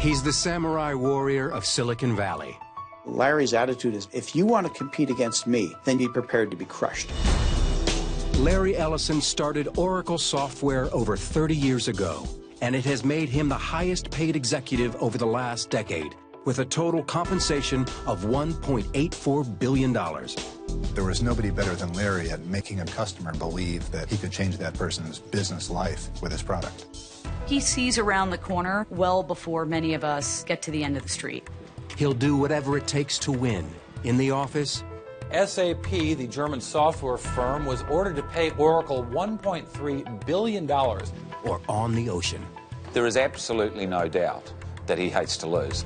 He's the samurai warrior of Silicon Valley. Larry's attitude is, if you want to compete against me, then be prepared to be crushed. Larry Ellison started Oracle Software over 30 years ago, and it has made him the highest paid executive over the last decade, with a total compensation of $1.84 billion. There was nobody better than Larry at making a customer believe that he could change that person's business life with his product. He sees around the corner well before many of us get to the end of the street. He'll do whatever it takes to win, in the office. SAP, the German software firm, was ordered to pay Oracle $1.3 billion. Or on the ocean. There is absolutely no doubt that he hates to lose.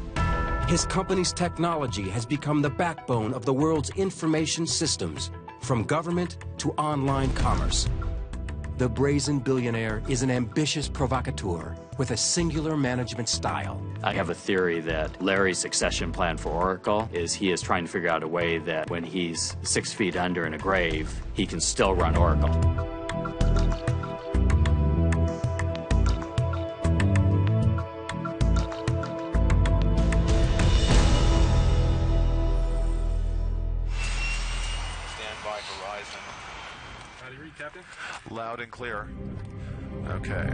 His company's technology has become the backbone of the world's information systems, from government to online commerce. The brazen billionaire is an ambitious provocateur with a singular management style. I have a theory that Larry's succession plan for Oracle is he is trying to figure out a way that when he's 6 feet under in a grave, he can still run Oracle. Captain? Loud and clear. Okay.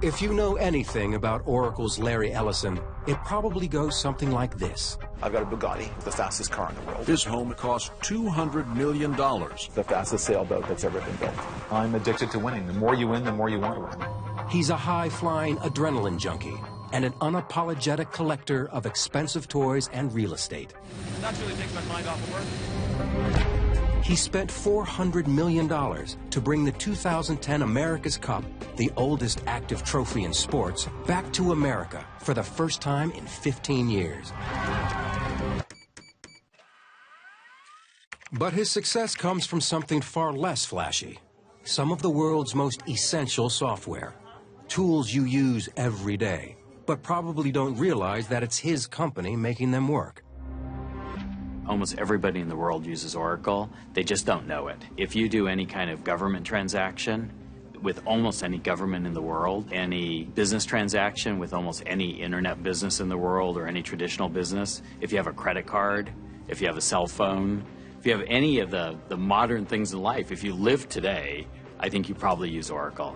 If you know anything about Oracle's Larry Ellison, it probably goes something like this. I've got a Bugatti, the fastest car in the world. His home cost $200 million. The fastest sailboat that's ever been built. I'm addicted to winning. The more you win, the more you want to win. He's a high-flying adrenaline junkie and an unapologetic collector of expensive toys and real estate. That really takes my mind off of work. He spent $400 million to bring the 2010 America's Cup, the oldest active trophy in sports, back to America for the first time in 15 years. But his success comes from something far less flashy. Some of the world's most essential software. Tools you use every day, but probably don't realize that it's his company making them work. Almost everybody in the world uses Oracle. They just don't know it. If you do any kind of government transaction with almost any government in the world, any business transaction with almost any internet business in the world or any traditional business, if you have a credit card, if you have a cell phone, if you have any of the modern things in life, if you live today, I think you probably use Oracle.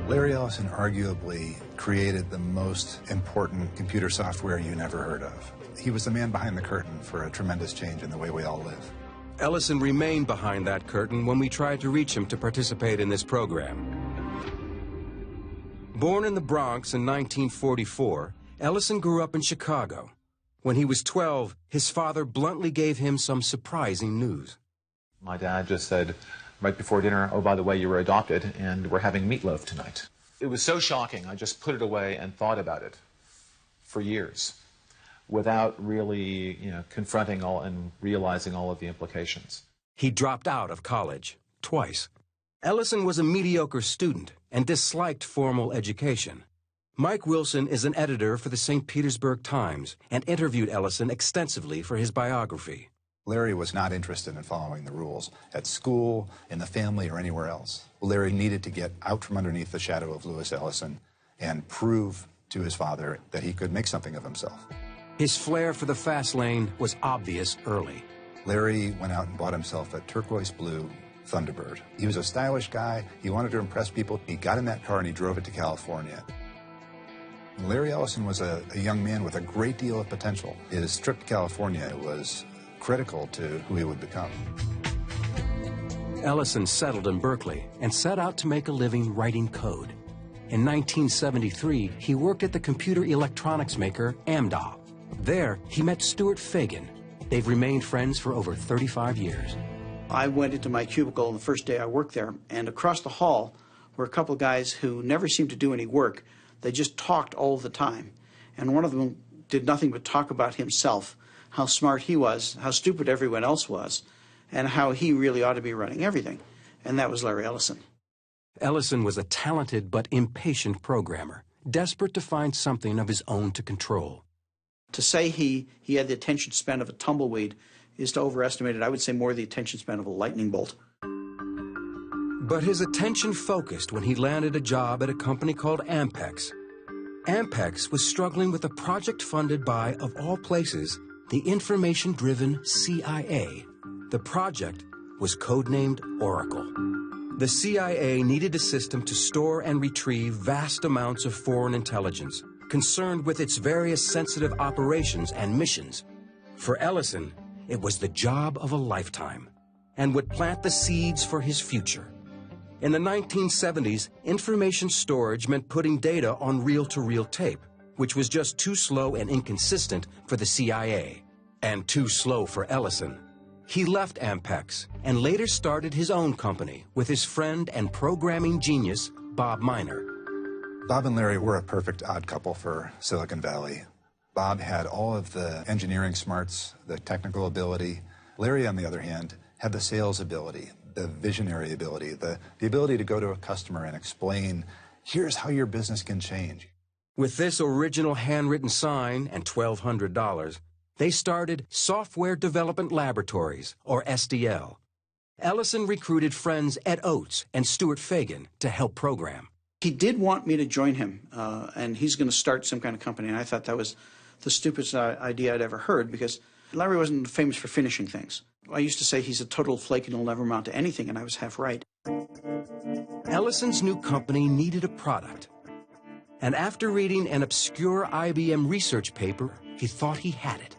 Larry Ellison arguably created the most important computer software you never heard of. He was the man behind the curtain for a tremendous change in the way we all live. Ellison remained behind that curtain when we tried to reach him to participate in this program. Born in the Bronx in 1944, Ellison grew up in Chicago. When he was 12, his father bluntly gave him some surprising news. My dad just said right before dinner, oh, by the way, you were adopted and we're having meatloaf tonight. It was so shocking, I just put it away and thought about it for years, without really, confronting all and realizing all of the implications. He dropped out of college twice. Ellison was a mediocre student and disliked formal education. Mike Wilson is an editor for the St. Petersburg Times and interviewed Ellison extensively for his biography. Larry was not interested in following the rules at school, in the family, or anywhere else. Larry needed to get out from underneath the shadow of Lewis Ellison and prove to his father that he could make something of himself. His flair for the fast lane was obvious early. Larry went out and bought himself a turquoise blue Thunderbird. He was a stylish guy. He wanted to impress people. He got in that car and he drove it to California. Larry Ellison was a young man with a great deal of potential. His trip to California was critical to who he would become. Ellison settled in Berkeley and set out to make a living writing code. In 1973, he worked at the computer electronics maker Amdahl. There, he met Stuart Fagan. They've remained friends for over 35 years. I went into my cubicle the first day I worked there, and across the hall were a couple of guys who never seemed to do any work. They just talked all the time. And one of them did nothing but talk about himself, how smart he was, how stupid everyone else was, and how he really ought to be running everything. And that was Larry Ellison. Ellison was a talented but impatient programmer, desperate to find something of his own to control. To say he had the attention span of a tumbleweed is to overestimate it. I would say more the attention span of a lightning bolt. But his attention focused when he landed a job at a company called Ampex. Ampex was struggling with a project funded by, of all places, the information-driven CIA. The project was codenamed Oracle. The CIA needed a system to store and retrieve vast amounts of foreign intelligence, concerned with its various sensitive operations and missions. For Ellison, it was the job of a lifetime, and would plant the seeds for his future. In the 1970s, information storage meant putting data on reel-to-reel tape, which was just too slow and inconsistent for the CIA, and too slow for Ellison. He left Ampex and later started his own company with his friend and programming genius, Bob Miner. Bob and Larry were a perfect odd couple for Silicon Valley. Bob had all of the engineering smarts, the technical ability. Larry, on the other hand, had the sales ability, the visionary ability, the ability to go to a customer and explain, here's how your business can change. With this original handwritten sign and $1,200, they started Software Development Laboratories, or SDL. Ellison recruited friends Ed Oates and Stuart Fagan to help program. He did want me to join him, and he's going to start some kind of company, and I thought that was the stupidest idea I'd ever heard, because Larry wasn't famous for finishing things. I used to say he's a total flake and he'll never amount to anything, and I was half right. Ellison's new company needed a product. And after reading an obscure IBM research paper, he thought he had it.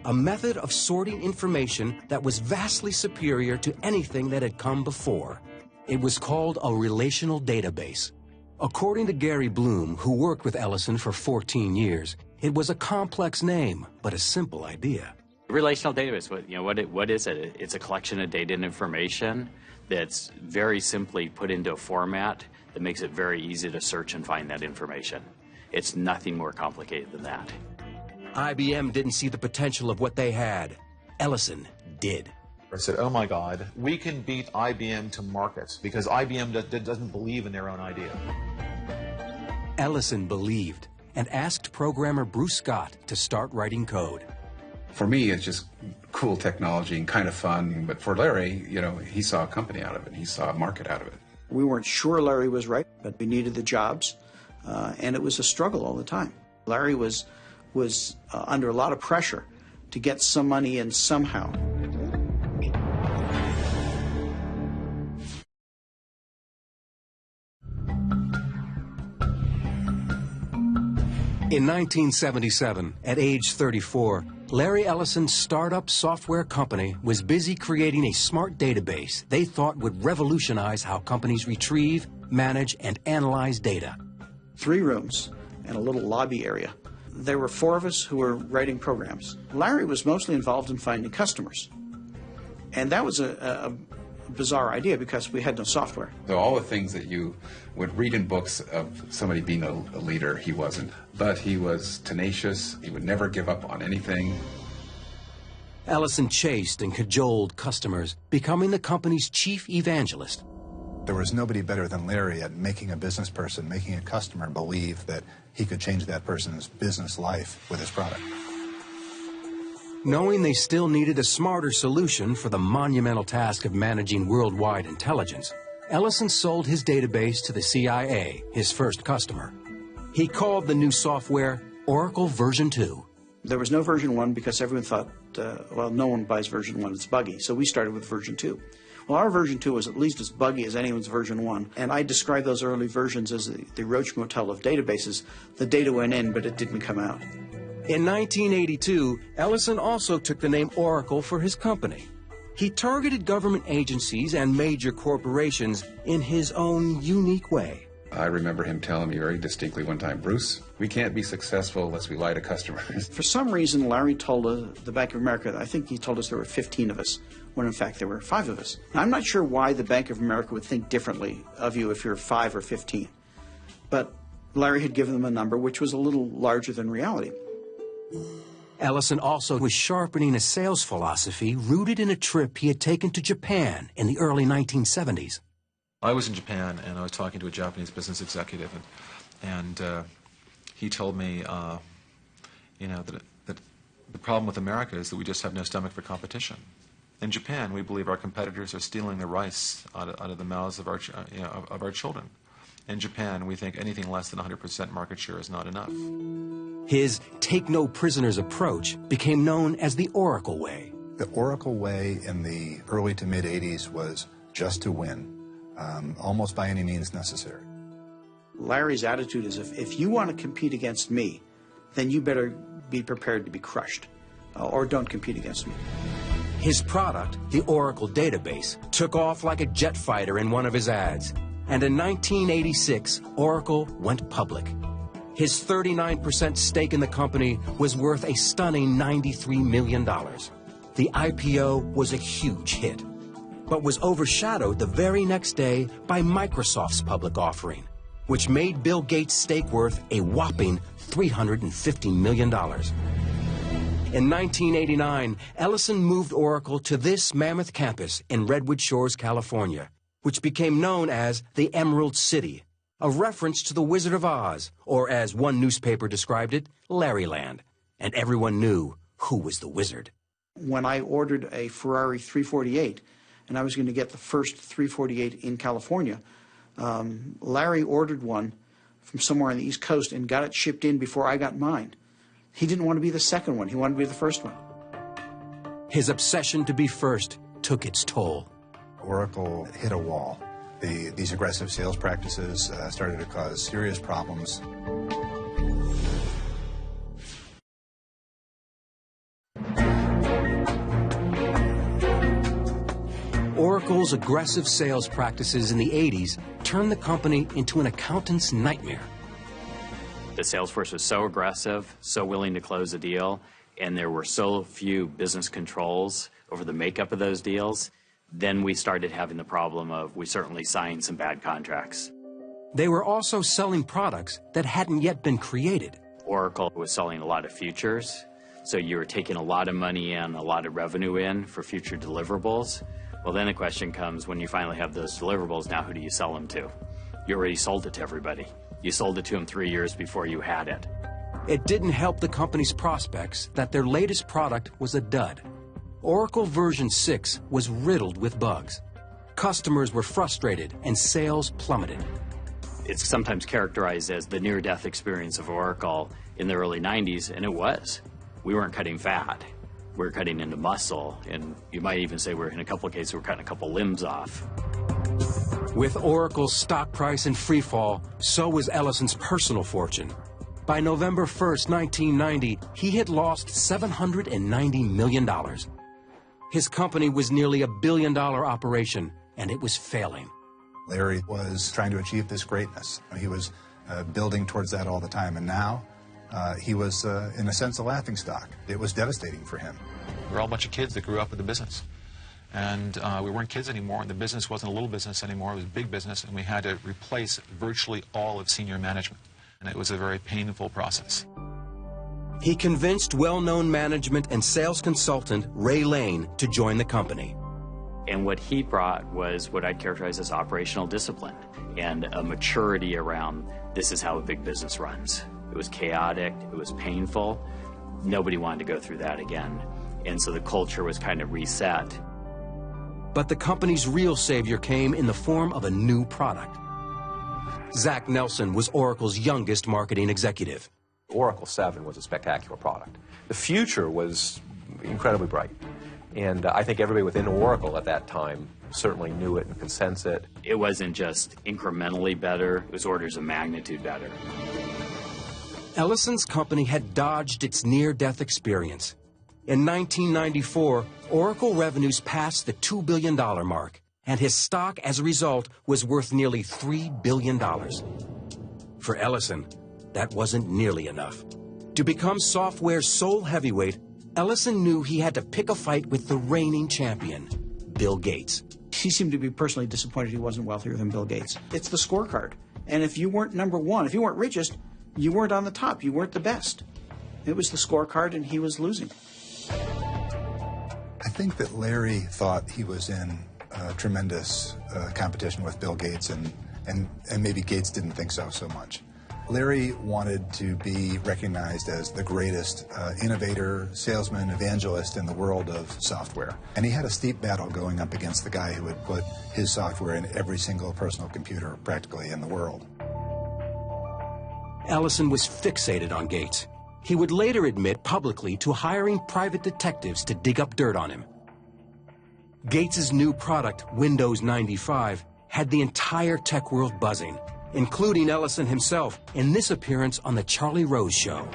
A method of sorting information that was vastly superior to anything that had come before. It was called a relational database. According to Gary Bloom, who worked with Ellison for 14 years, it was a complex name, but a simple idea. Relational database, what is it? It's a collection of data and information that's very simply put into a format that makes it very easy to search and find that information. It's nothing more complicated than that. IBM didn't see the potential of what they had. Ellison did. I said, oh my God, we can beat IBM to market because IBM doesn't believe in their own idea. Ellison believed and asked programmer Bruce Scott to start writing code. For me, it's just cool technology and kind of fun, but for Larry, he saw a company out of it. He saw a market out of it. We weren't sure Larry was right, but we needed the jobs, and it was a struggle all the time. Larry was under a lot of pressure to get some money in somehow. In 1977, at age 34, Larry Ellison's startup software company was busy creating a smart database they thought would revolutionize how companies retrieve, manage, and analyze data. 3 rooms and a little lobby area. There were 4 of us who were writing programs. Larry was mostly involved in finding customers. And that was a bizarre idea because we had no software. So all the things that you would read in books of somebody being a leader, he wasn't. But he was tenacious. He would never give up on anything. Ellison chased and cajoled customers, becoming the company's chief evangelist. There was nobody better than Larry at making a business person, making a customer believe that he could change that person's business life with his product. Knowing they still needed a smarter solution for the monumental task of managing worldwide intelligence, Ellison sold his database to the CIA, his first customer. He called the new software Oracle version 2. There was no version 1 because everyone thought, well, no one buys version 1, it's buggy. So we started with version 2. Well, our version 2 was at least as buggy as anyone's version 1. And I described those early versions as the Roach Motel of databases. The data went in, but it didn't come out. In 1982, Ellison also took the name Oracle for his company. He targeted government agencies and major corporations in his own unique way. I remember him telling me very distinctly one time, Bruce, we can't be successful unless we lie to customers. For some reason, Larry told the Bank of America, I think he told us there were 15 of us, when in fact there were 5 of us. I'm not sure why the Bank of America would think differently of you if you're 5 or 15. But Larry had given them a number which was a little larger than reality. Ellison also was sharpening a sales philosophy rooted in a trip he had taken to Japan in the early 1970s. I was in Japan, and I was talking to a Japanese business executive, and he told me, that the problem with America is that we just have no stomach for competition. In Japan, we believe our competitors are stealing the rice out of the mouths of our children, In Japan, we think anything less than 100% market share is not enough. His take-no-prisoners approach became known as the Oracle Way. The Oracle Way in the early to mid-'80s was just to win, almost by any means necessary. Larry's attitude is, if you want to compete against me, then you better be prepared to be crushed, or don't compete against me. His product, the Oracle database, took off like a jet fighter in one of his ads. And in 1986, Oracle went public. His 39% stake in the company was worth a stunning $93 million. The IPO was a huge hit, but was overshadowed the very next day by Microsoft's public offering, which made Bill Gates' stake worth a whopping $350 million. In 1989, Ellison moved Oracle to this mammoth campus in Redwood Shores, California, which became known as the Emerald City, a reference to the Wizard of Oz, or as one newspaper described it, Larryland. And everyone knew who was the wizard. When I ordered a Ferrari 348, and I was going to get the first 348 in California, Larry ordered one from somewhere on the East Coast and got it shipped in before I got mine. He didn't want to be the second one. He wanted to be the first one. His obsession to be first took its toll. Oracle hit a wall. These aggressive sales practices started to cause serious problems. Oracle's aggressive sales practices in the 80s turned the company into an accountant's nightmare. The sales force was so aggressive, so willing to close a deal, and there were so few business controls over the makeup of those deals. Then we started having the problem of we certainly signed some bad contracts. They were also selling products that hadn't yet been created. Oracle was selling a lot of futures, so you were taking a lot of money in, a lot of revenue in for future deliverables. Well, then the question comes, when you finally have those deliverables, now who do you sell them to? You already sold it to everybody. You sold it to them 3 years before you had it. It didn't help the company's prospects that their latest product was a dud. Oracle version 6 was riddled with bugs. Customers were frustrated and sales plummeted. It's sometimes characterized as the near-death experience of Oracle in the early 90s, and it was. We weren't cutting fat. We were cutting into muscle, and you might even say in a couple of cases, we're cutting a couple limbs off. With Oracle's stock price in free fall, so was Ellison's personal fortune. By November 1st, 1990, he had lost $790 million. His company was nearly $1 billion operation, and it was failing. Larry was trying to achieve this greatness. He was building towards that all the time, and now he was, in a sense, a laughingstock. It was devastating for him. We're all a bunch of kids that grew up with the business. And we weren't kids anymore, and the business wasn't a little business anymore, it was big business, and we had to replace virtually all of senior management. And it was a very painful process. He convinced well-known management and sales consultant Ray Lane to join the company. And what he brought was what I'd characterize as operational discipline and a maturity around this is how a big business runs. It was chaotic, it was painful. Nobody wanted to go through that again. And so the culture was kind of reset. But the company's real savior came in the form of a new product. Zach Nelson was Oracle's youngest marketing executive. Oracle 7 was a spectacular product. The future was incredibly bright. And I think everybody within Oracle at that time certainly knew it and could sense it. It wasn't just incrementally better, it was orders of magnitude better. Ellison's company had dodged its near-death experience. In 1994, Oracle revenues passed the $2 billion mark, and his stock, as a result, was worth nearly $3 billion. For Ellison, that wasn't nearly enough. To become software's sole heavyweight, Ellison knew he had to pick a fight with the reigning champion, Bill Gates. He seemed to be personally disappointed he wasn't wealthier than Bill Gates. It's the scorecard. And if you weren't number one, if you weren't richest, you weren't on the top, you weren't the best. It was the scorecard, and he was losing. I think that Larry thought he was in tremendous competition with Bill Gates, and maybe Gates didn't think so much. Larry wanted to be recognized as the greatest innovator, salesman, evangelist in the world of software. And he had a steep battle going up against the guy who had put his software in every single personal computer practically in the world. Ellison was fixated on Gates. He would later admit publicly to hiring private detectives to dig up dirt on him. Gates's new product, Windows 95, had the entire tech world buzzing, including Ellison himself in this appearance on The Charlie Rose Show.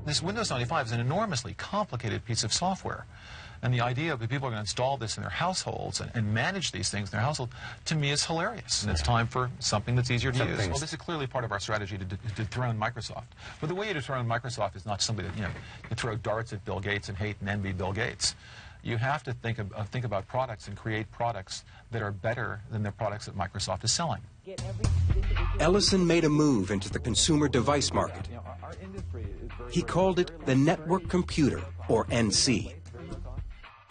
This Windows 95 is an enormously complicated piece of software. And the idea that people are going to install this in their households and manage these things in their household, to me, is hilarious. And it's time for something that's easier to use. Well, this is clearly part of our strategy to dethrone Microsoft. But the way you dethrone Microsoft is not somebody that, you throw darts at Bill Gates and hate and envy Bill Gates. You have to think about products and create products that are better than the products that Microsoft is selling. Ellison made a move into the consumer device market. He called it the Network Computer, or NC.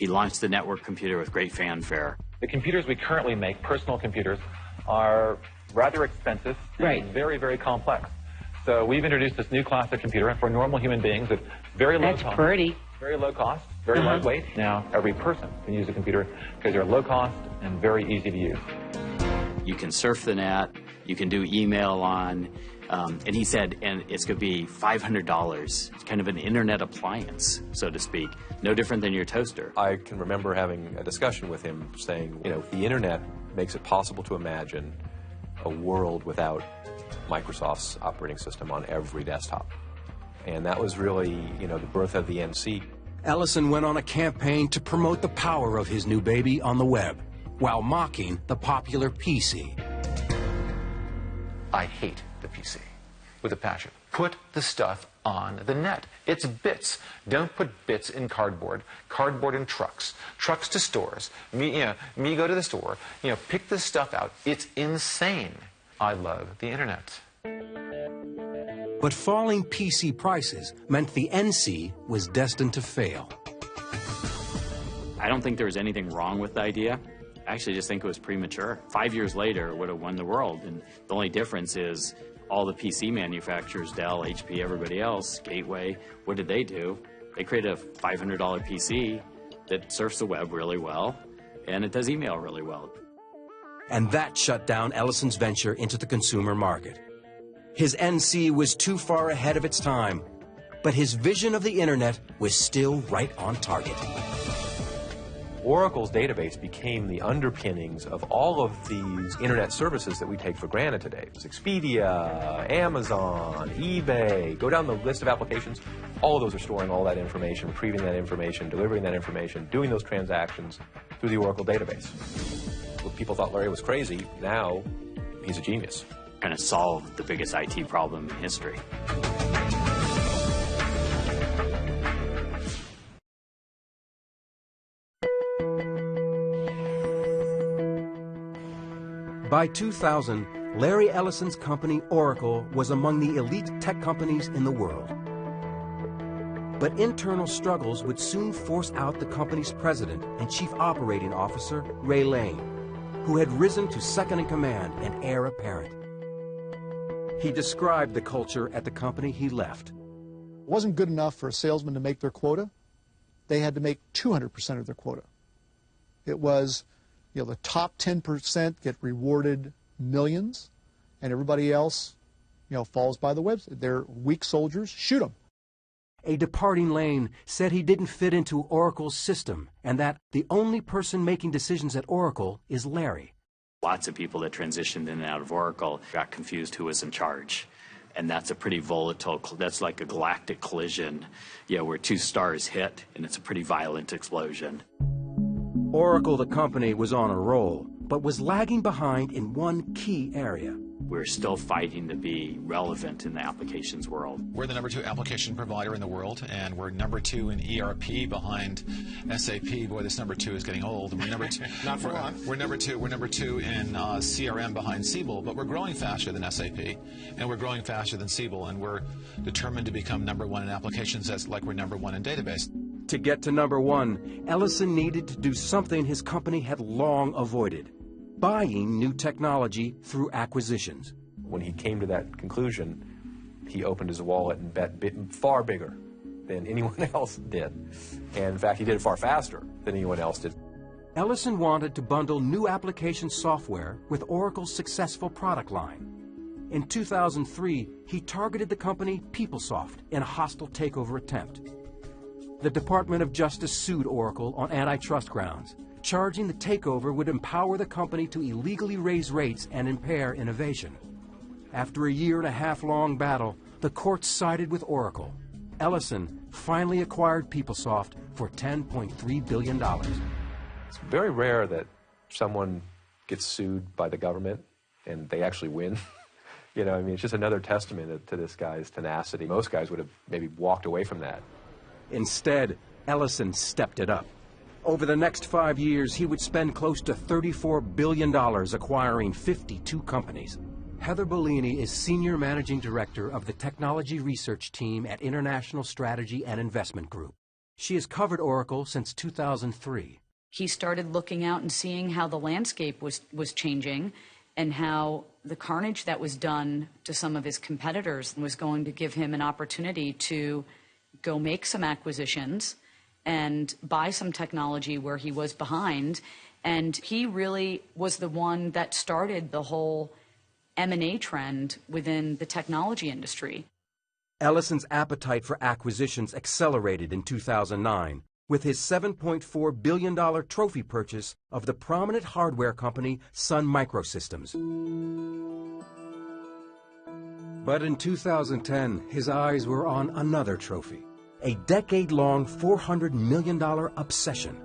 He launched the network computer with great fanfare. The computers we currently make, personal computers, are rather expensive and very, very complex. So we've introduced this new class of computer for normal human beings at very low cost. That's pretty. Very low cost, very lightweight. Now every person can use a computer because they're low cost and very easy to use. You can surf the net, you can do email on, and he said, and it's going to be $500. It's kind of an internet appliance, so to speak, no different than your toaster. I can remember having a discussion with him saying, the internet makes it possible to imagine a world without Microsoft's operating system on every desktop. And that was really, the birth of the NC. Ellison went on a campaign to promote the power of his new baby on the web, while mocking the popular PC. I hate the PC with a passion. Put the stuff on the net. It's bits. Don't put bits in cardboard. Cardboard in trucks. Trucks to stores. Me go to the store. Pick this stuff out. It's insane. I love the internet. But falling PC prices meant the NC was destined to fail. I don't think there was anything wrong with the idea. I actually just think it was premature. 5 years later, it would have won the world. And the only difference is all the PC manufacturers, Dell, HP, everybody else, Gateway, what did they do? They created a $500 PC that surfs the web really well, and it does email really well. And that shut down Ellison's venture into the consumer market. His NC was too far ahead of its time, but his vision of the internet was still right on target. Oracle's database became the underpinnings of all of these internet services that we take for granted today. It was Expedia, Amazon, eBay, go down the list of applications. All of those are storing all that information, retrieving that information, delivering that information, doing those transactions through the Oracle database. Well, people thought Larry was crazy. Now, he's a genius. Kind of solved the biggest IT problem in history. By 2000, Larry Ellison's company, Oracle, was among the elite tech companies in the world. But internal struggles would soon force out the company's president and chief operating officer, Ray Lane, who had risen to second in command and heir apparent. He described the culture at the company he left. It wasn't good enough for a salesman to make their quota. They had to make 200% of their quota. It was, the top 10% get rewarded millions, and everybody else, falls by the wayside. They're weak soldiers, shoot them. A departing Lane said he didn't fit into Oracle's system, and that the only person making decisions at Oracle is Larry. Lots of people that transitioned in and out of Oracle got confused who was in charge. And that's a pretty volatile, that's like a galactic collision, where two stars hit, and it's a pretty violent explosion. Oracle, the company, was on a roll, but was lagging behind in one key area. We're still fighting to be relevant in the applications world. We're the #2 application provider in the world, and we're #2 in ERP behind SAP. Boy, this #2 is getting old. We're #2. Not for long. We're #2 in CRM behind Siebel, but we're growing faster than SAP, and we're growing faster than Siebel, and we're determined to become #1 in applications like we're #1 in database. To get to #1, Ellison needed to do something his company had long avoided: buying new technology through acquisitions. When he came to that conclusion, he opened his wallet and bet far bigger than anyone else did. And in fact, he did it far faster than anyone else did. Ellison wanted to bundle new application software with Oracle's successful product line. In 2003, he targeted the company PeopleSoft in a hostile takeover attempt. The Department of Justice sued Oracle on antitrust grounds, charging the takeover would empower the company to illegally raise rates and impair innovation. After a year-and-a-half-long battle, the courts sided with Oracle. Ellison finally acquired PeopleSoft for $10.3 billion. It's very rare that someone gets sued by the government and they actually win. You know, I mean, it's just another testament to this guy's tenacity. Most guys would have maybe walked away from that. Instead, Ellison stepped it up. Over the next 5 years, he would spend close to $34 billion acquiring 52 companies. Heather Bellini is Senior Managing Director of the Technology Research Team at International Strategy and Investment Group. She has covered Oracle since 2003. He started looking out and seeing how the landscape was changing and how the carnage that was done to some of his competitors was going to give him an opportunity to go make some acquisitions and buy some technology where he was behind. And he really was the one that started the whole M&A trend within the technology industry. Ellison's appetite for acquisitions accelerated in 2009 with his $7.4 billion trophy purchase of the prominent hardware company Sun Microsystems. But in 2010, his eyes were on another trophy, a decade-long $400 million obsession.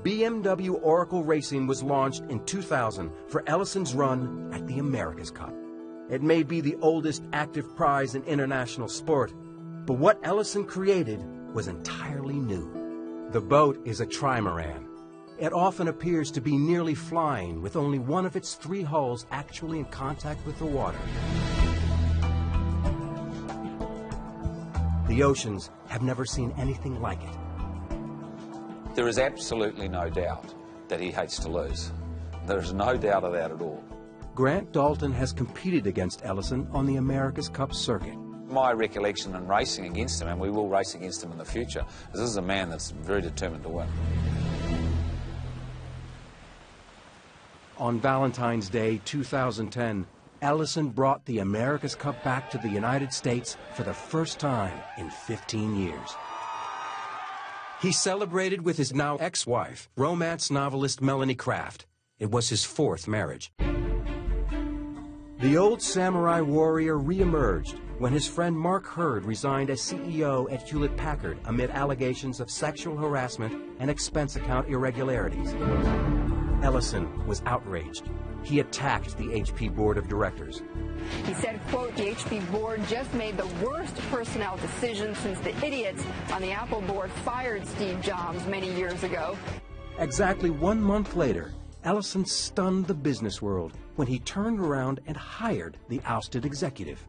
BMW Oracle Racing was launched in 2000 for Ellison's run at the America's Cup. It may be the oldest active prize in international sport, but what Ellison created was entirely new. The boat is a trimaran. It often appears to be nearly flying, with only one of its 3 hulls actually in contact with the water. The oceans have never seen anything like it. There is absolutely no doubt that he hates to lose. There's no doubt of that at all. Grant Dalton has competed against Ellison on the America's Cup circuit. My recollection in racing against him, and we will race against him in the future, is this is a man that's very determined to win. On Valentine's Day 2010, Ellison brought the America's Cup back to the United States for the first time in 15 years. He celebrated with his now ex-wife, romance novelist Melanie Kraft. It was his 4th marriage. The old samurai warrior re-emerged when his friend Mark Hurd resigned as CEO at Hewlett-Packard amid allegations of sexual harassment and expense account irregularities. Ellison was outraged. He attacked the HP board of directors. He said, quote, the HP board just made the worst personnel decision since the idiots on the Apple board fired Steve Jobs many years ago. Exactly 1 month later, Ellison stunned the business world when he turned around and hired the ousted executive.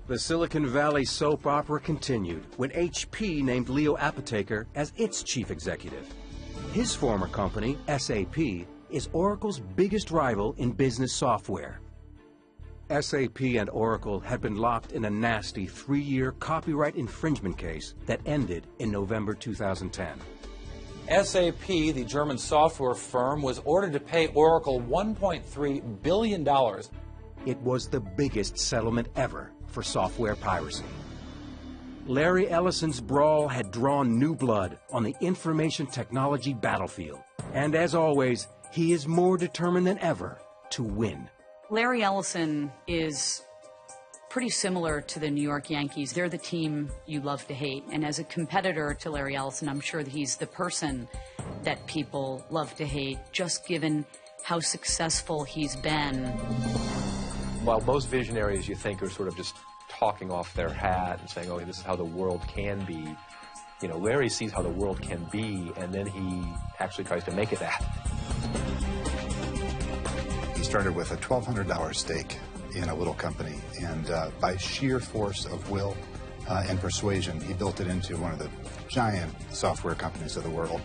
The Silicon Valley soap opera continued when HP named Leo Apotheker as its chief executive. His former company, SAP, is Oracle's biggest rival in business software. SAP and Oracle had been locked in a nasty 3-year copyright infringement case that ended in November 2010. SAP, the German software firm, was ordered to pay Oracle $1.3 billion. It was the biggest settlement ever for software piracy. Larry Ellison's brawl had drawn new blood on the information technology battlefield. And as always, he is more determined than ever to win. Larry Ellison is pretty similar to the New York Yankees. They're the team you love to hate. And as a competitor to Larry Ellison, I'm sure that he's the person that people love to hate, just given how successful he's been. While most visionaries you think are sort of just talking off their hat and saying, oh, this is how the world can be, you know, Larry sees how the world can be, and then he actually tries to make it that. He started with a $1,200 stake in a little company, and by sheer force of will and persuasion, he built it into one of the giant software companies of the world.